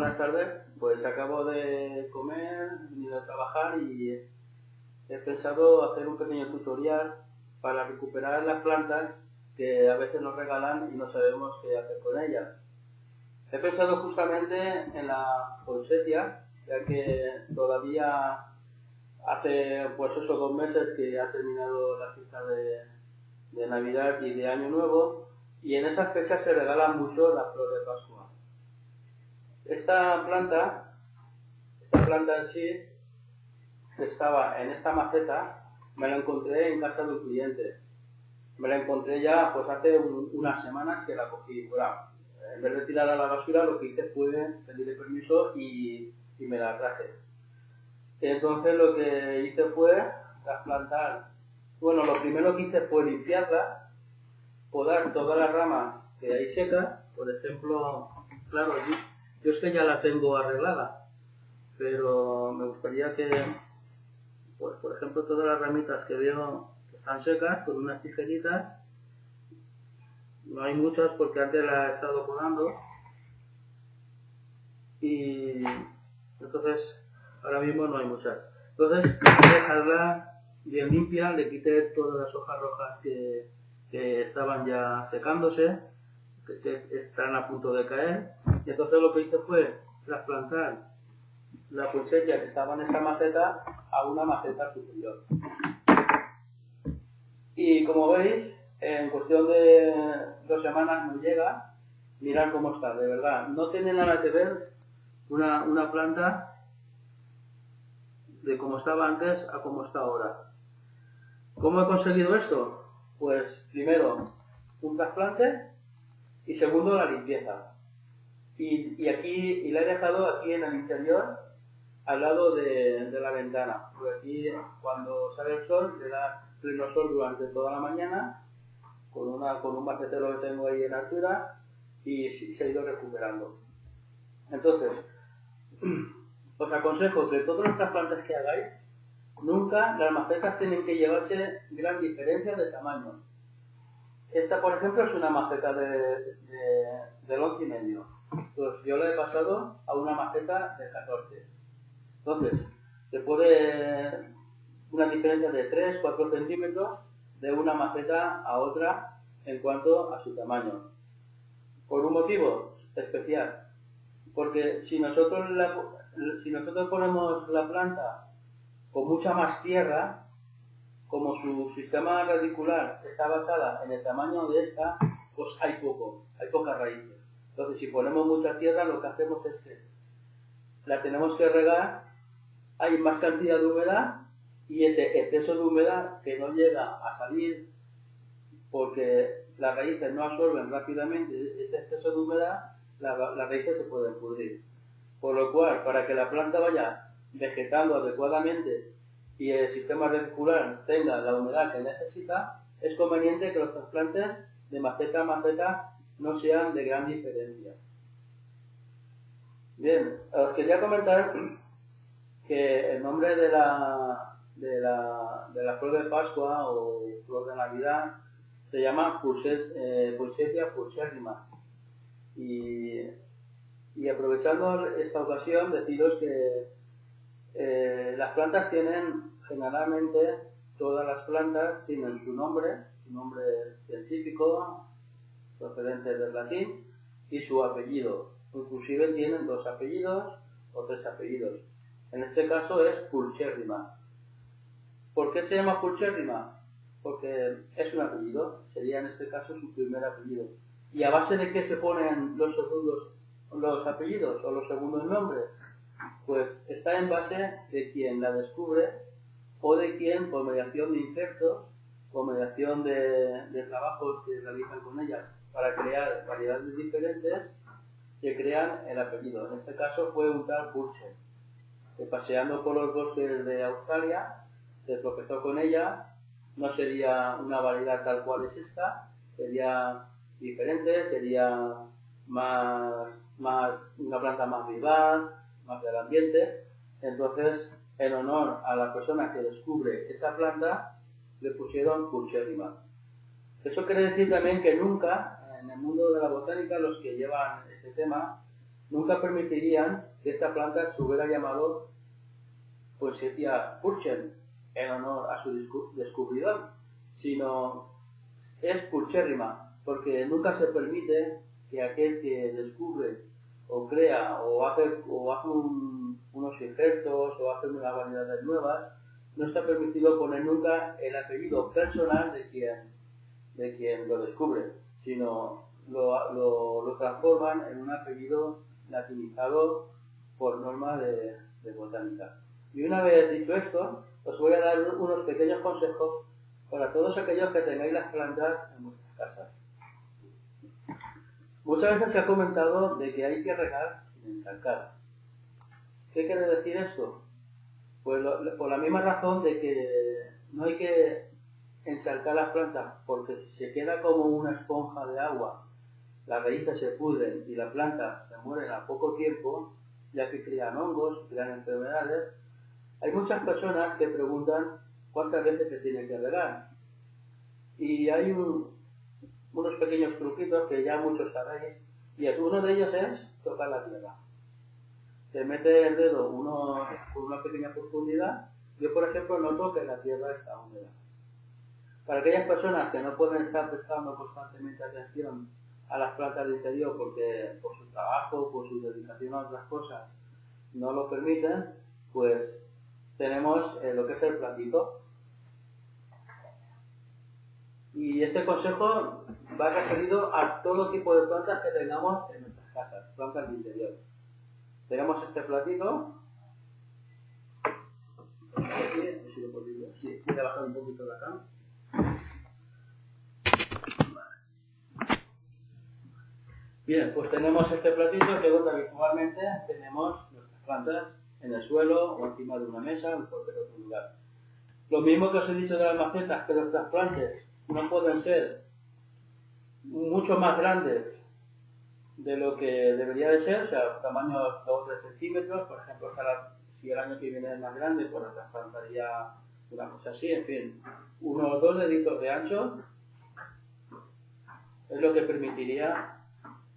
buenas tardes. Pues acabo de comer, he venido a trabajar y he pensado hacer un pequeño tutorial para recuperar las plantas que a veces nos regalan y no sabemos qué hacer con ellas. He pensado justamente en la poinsettia, ya que todavía hace pues esos 2 meses que ha terminado la fiesta de Navidad y de Año Nuevo, y en esas fechas se regalan mucho las flores de Pascua. Esta planta en sí, que estaba en esta maceta, me la encontré en casa de un cliente. Me la encontré ya pues hace unas semanas que la cogí. Bueno, en vez de tirarla a la basura, lo que hice fue pedirle permiso y me la traje. Entonces lo que hice fue trasplantar. Bueno, lo primero que hice fue limpiarla, podar todas las ramas que hay secas. Por ejemplo, claro, yo es que ya la tengo arreglada, pero me gustaría que, pues, por ejemplo, todas las ramitas que veo que están secas, con unas tijeritas, no hay muchas porque antes las he estado podando, y entonces ahora mismo no hay muchas. Entonces voy a dejarla bien limpia, le quité todas las hojas rojas que estaban ya secándose, que están a punto de caer, y entonces lo que hice fue trasplantar la poinsettia que estaba en esta maceta a una maceta superior. Y como veis, en cuestión de 2 semanas no llega. Mirad cómo está, de verdad. No tiene nada que ver una planta de cómo estaba antes a cómo está ahora. ¿Cómo he conseguido esto? Pues primero, un trasplante y segundo, la limpieza. Y la he dejado aquí en el interior, al lado de la ventana. Porque aquí, cuando sale el sol, le da pleno sol durante toda la mañana, con un macetero que tengo ahí en altura, y se ha ido recuperando. Entonces, os aconsejo que todos los trasplantes que hagáis, nunca las macetas tienen que llevarse gran diferencia de tamaño. Esta, por ejemplo, es una maceta de 11,5. Pues yo la he pasado a una maceta de 14. Entonces, se puede una diferencia de 3-4 centímetros de una maceta a otra en cuanto a su tamaño. Por un motivo especial, porque si nosotros ponemos la planta con mucha más tierra, como su sistema radicular está basada en el tamaño de esta, pues hay pocas raíces. Entonces, si ponemos mucha tierra, lo que hacemos es que la tenemos que regar, hay más cantidad de humedad, y ese exceso de humedad que no llega a salir porque las raíces no absorben rápidamente ese exceso de humedad, las raíces se pueden pudrir. Por lo cual, para que la planta vaya vegetando adecuadamente y el sistema radicular tenga la humedad que necesita, es conveniente que los trasplantes de maceta a maceta no sean de gran diferencia. Bien, os quería comentar que el nombre de la flor de Pascua o flor de Navidad se llama Poinsettia pulcherrima. Y aprovechando esta ocasión, deciros que las plantas tienen, generalmente, todas las plantas tienen su nombre científico, procedente del latín, y su apellido. Inclusive tienen 2 apellidos o 3 apellidos. En este caso es pulcherrima. ¿Por qué se llama pulcherrima? Porque es un apellido, sería en este caso su primer apellido. ¿Y a base de qué se ponen los apellidos o los segundos nombres? Pues está en base de quien la descubre o de quien, por mediación de insectos, por mediación de trabajos que realizan con ellas para crear variedades diferentes, se crean el apellido. En este caso fue un tal Purcher, que paseando por los bosques de Australia se tropezó con ella. No sería una variedad tal cual es esta, sería diferente, sería una planta más vivaz, más del ambiente. Entonces, en honor a la persona que descubre esa planta, le pusieron pulcherrima. Eso quiere decir también que nunca, en el mundo de la botánica, los que llevan ese tema, nunca permitirían que esta planta se hubiera llamado Poinsettia Purchen en honor a su descubridor, sino es purchérrima, porque nunca se permite que aquel que descubre o crea o hace unos injertos o hace unas variedades nuevas, no está permitido poner nunca el apellido personal de quien lo descubre, sino lo transforman en un apellido latinizado por norma de botánica. Y una vez dicho esto, os voy a dar unos pequeños consejos para todos aquellos que tengáis las plantas en vuestras casas. Muchas veces se ha comentado de que hay que regar sin encharcar. ¿Qué quiere decir esto? Pues por la misma razón de que no hay que encharcar las plantas, porque si se queda como una esponja de agua, las raíces se pudren y la planta se muere a poco tiempo, ya que crean hongos, crean enfermedades. Hay muchas personas que preguntan cuántas veces se tiene que regar. Y hay unos pequeños truquitos que ya muchos sabéis, y uno de ellos es tocar la tierra. Se mete el dedo con una pequeña profundidad. Yo, por ejemplo, noto que la tierra está húmeda. Para aquellas personas que no pueden estar prestando constantemente atención a las plantas de interior porque por su trabajo, por su dedicación a otras cosas, no lo permiten, pues tenemos lo que es el platito. Y este consejo va referido a todo tipo de plantas que tengamos en nuestras casas, plantas de interior. Tenemos este platito. Sí, voy a bajar un poquito de acá. Bien, pues tenemos este platito que donde habitualmente tenemos nuestras plantas en el suelo o encima de una mesa o en cualquier otro lugar. Lo mismo que os he dicho de las macetas, que los trasplantes no pueden ser mucho más grandes de lo que debería de ser, o sea, tamaño 2 o 3 centímetros, por ejemplo, si el año que viene es más grande, pues la trasplantaría una cosa así, en fin, 1 o 2 deditos de ancho es lo que permitiría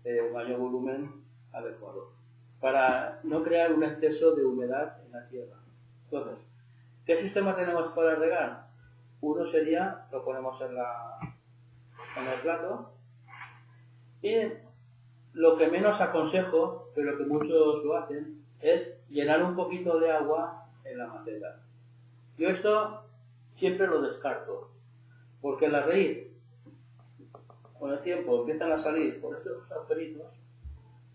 un mayor volumen adecuado, para no crear un exceso de humedad en la tierra. Entonces, ¿qué sistema tenemos para regar? Uno sería, lo ponemos en el plato, y lo que menos aconsejo, pero que muchos lo hacen, es llenar un poquito de agua en la maceta. Yo esto siempre lo descarto, porque la raíz, con el tiempo, empiezan a salir por estos agujeritos,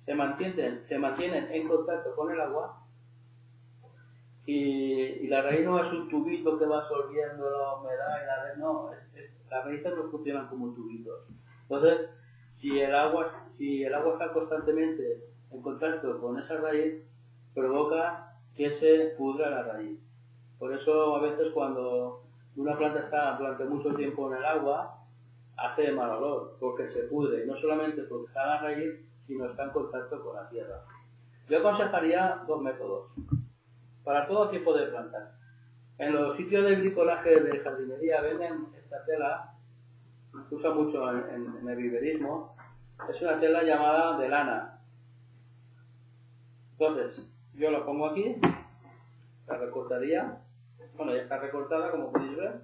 se mantienen en contacto con el agua, y la raíz no es un tubito que va absorbiendo la humedad y las raíces no funcionan como tubitos. Entonces, si el agua está constantemente en contacto con esa raíz, provoca que se pudra la raíz. Por eso a veces cuando una planta está durante mucho tiempo en el agua, hace mal olor, porque se pudre, no solamente porque está en la raíz, sino está en contacto con la tierra. Yo aconsejaría 2 métodos para todo tipo de plantas. En los sitios de bricolaje de jardinería venden esta tela, se usa mucho en el viverismo, es una tela llamada de lana. Entonces, yo la pongo aquí, la recortaría, bueno, ya está recortada como podéis ver.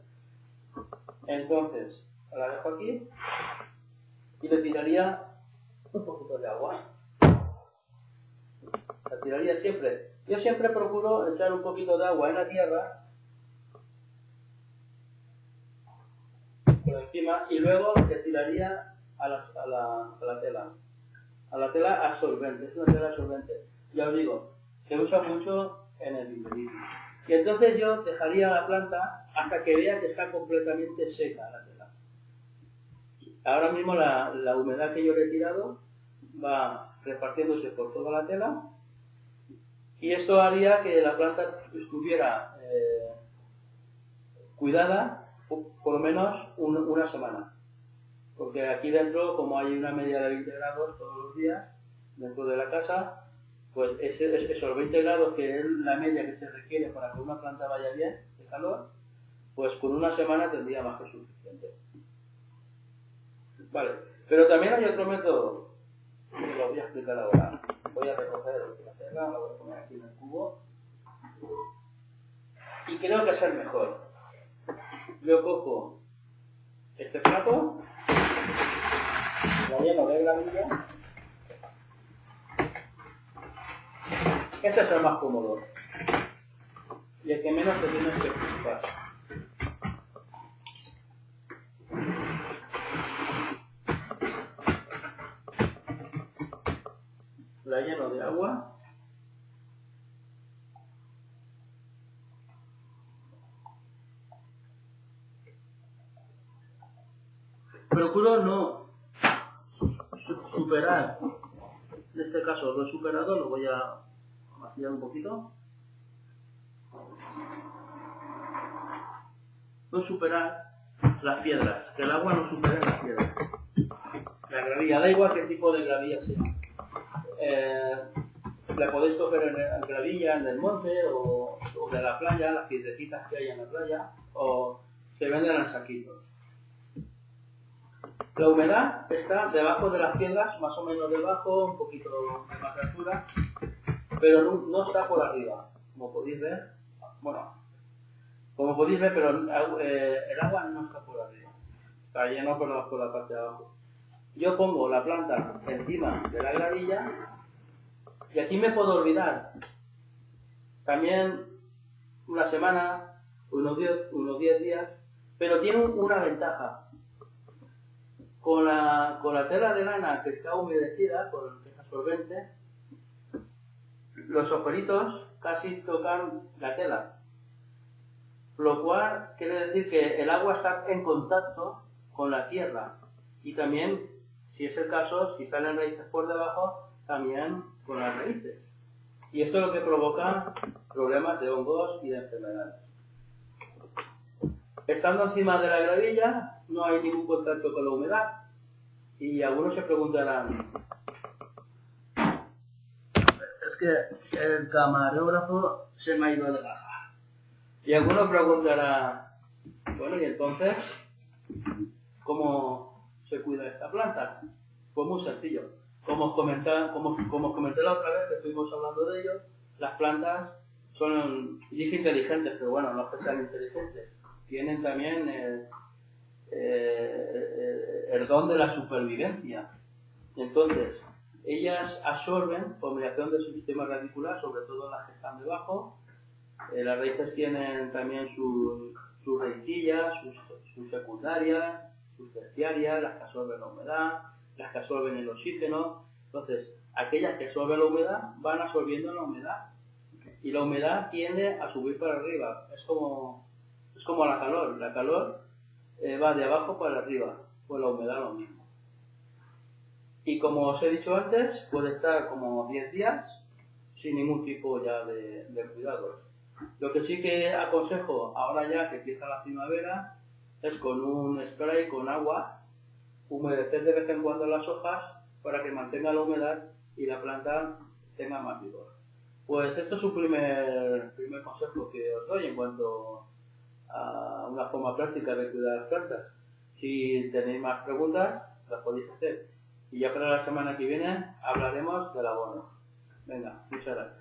Entonces, la dejo aquí y le tiraría un poquito de agua. La tiraría siempre. Yo siempre procuro echar un poquito de agua en la tierra por encima y luego le tiraría a la tela. A la tela absorbente, es una tela absorbente. Ya os digo, se usa mucho en el viverismo. Y entonces yo dejaría la planta hasta que vea que está completamente seca la tela. Ahora mismo la humedad que yo le he tirado va repartiéndose por toda la tela y esto haría que la planta estuviera cuidada por lo menos una semana. Porque aquí dentro, como hay una media de 20 grados todos los días dentro de la casa, pues esos 20 grados que es la media que se requiere para que una planta vaya bien de calor, pues con una semana tendría más que suficiente. Vale, pero también hay otro método, Y lo voy a explicar ahora. Voy a recoger la tierra, la voy a poner aquí en el cubo. Y creo que es el mejor. Yo cojo este plato, lo lleno de gravilla. Este es el más cómodo. Y el que menos te tienes que preocupar. La lleno de agua. Procuro no superar. En este caso lo he superado, lo voy a vaciar un poquito. No superar las piedras, que el agua no supere las piedras. La gravilla, da igual qué tipo de gravilla sea. La podéis coger en gravilla, en el monte o de la playa, las piedrecitas que hay en la playa, o se venden en saquitos. La humedad está debajo de las piedras, más o menos debajo, un poquito de más altura, pero no está por arriba, como podéis ver. Bueno, como podéis ver, pero el agua no está por arriba, está lleno por la parte de abajo. Yo pongo la planta encima de la gravilla y aquí me puedo olvidar. También una semana, unos 10 días, pero tiene una ventaja. Con la tela de lana que está humedecida, con el absorbente, los ojeritos casi tocan la tela. Lo cual quiere decir que el agua está en contacto con la tierra. Y también, si es el caso, si salen raíces por debajo, también con las raíces. Y esto es lo que provoca problemas de hongos y de enfermedades. Estando encima de la gravilla, no hay ningún contacto con la humedad. Y algunos se preguntarán, es que el camarógrafo se me ha ido de baja. Y algunos preguntarán, bueno, ¿y entonces cómo se cuida esta planta? Pues muy sencillo. Como os comenté la otra vez que estuvimos hablando de ello, las plantas son, dije inteligentes, pero bueno, no es que sean inteligentes. Tienen también el don de la supervivencia. Entonces, ellas absorben por mediación de su sistema radicular, sobre todo las que están debajo. Las raíces tienen también sus raicillas, sus secundarias, sus terciarias, las que absorben la humedad, las que absorben el oxígeno. Entonces, aquellas que absorben la humedad van absorbiendo la humedad. Y la humedad tiende a subir para arriba. Es como la calor. La calor va de abajo para arriba. Pues la humedad lo mismo. Y como os he dicho antes, puede estar como 10 días sin ningún tipo ya de cuidados. Lo que sí que aconsejo, ahora ya que empieza la primavera, es con un spray con agua, humedecer de vez en cuando las hojas para que mantenga la humedad y la planta tenga más vigor. Pues esto es un primer consejo que os doy en cuanto a una forma práctica de cuidar las plantas. Si tenéis más preguntas, las podéis hacer. Y ya para la semana que viene hablaremos del abono. Venga, muchas gracias.